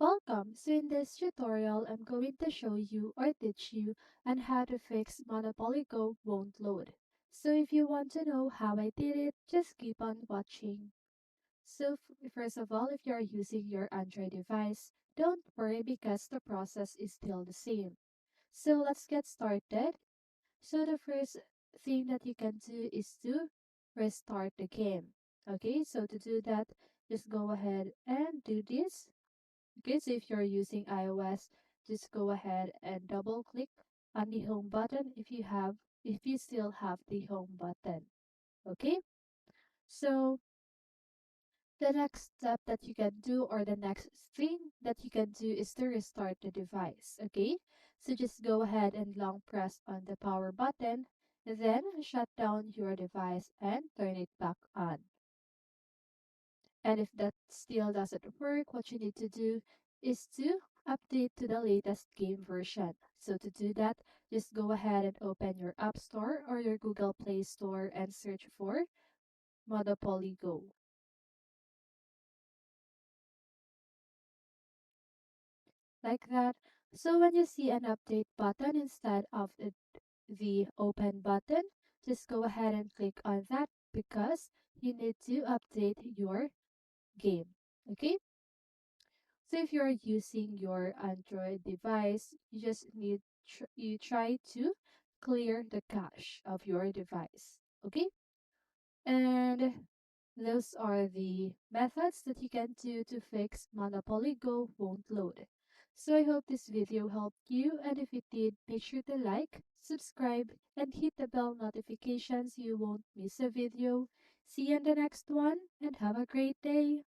Welcome! So in this tutorial, I'm going to show you or teach you on how to fix Monopoly Go won't load. So if you want to know how I did it, just keep on watching. So first of all, if you are using your Android device, don't worry because the process is still the same. So let's get started. So the first thing that you can do is to restart the game. Okay, so to do that, just go ahead and do this. Okay, so if you're using iOS, just go ahead and double click on the home button if you still have the home button. Okay, so the next step that you can do or the next thing that you can do is to restart the device. Okay, so just go ahead and long press on the power button, then shut down your device and turn it back on. And if that still doesn't work, what you need to do is to update to the latest game version. So to do that, just go ahead and open your App Store or your Google Play Store and search for Monopoly Go. Like that. So when you see an update button instead of the open button, just go ahead and click on that because you need to update your game. Okay? So if you're using your Android device, you just need you try to clear the cache of your device. Okay? And those are the methods that you can do to fix Monopoly Go won't load. So I hope this video helped you, and if it did, make sure to like, subscribe, and hit the bell notification so you won't miss a video. See you in the next one, and have a great day!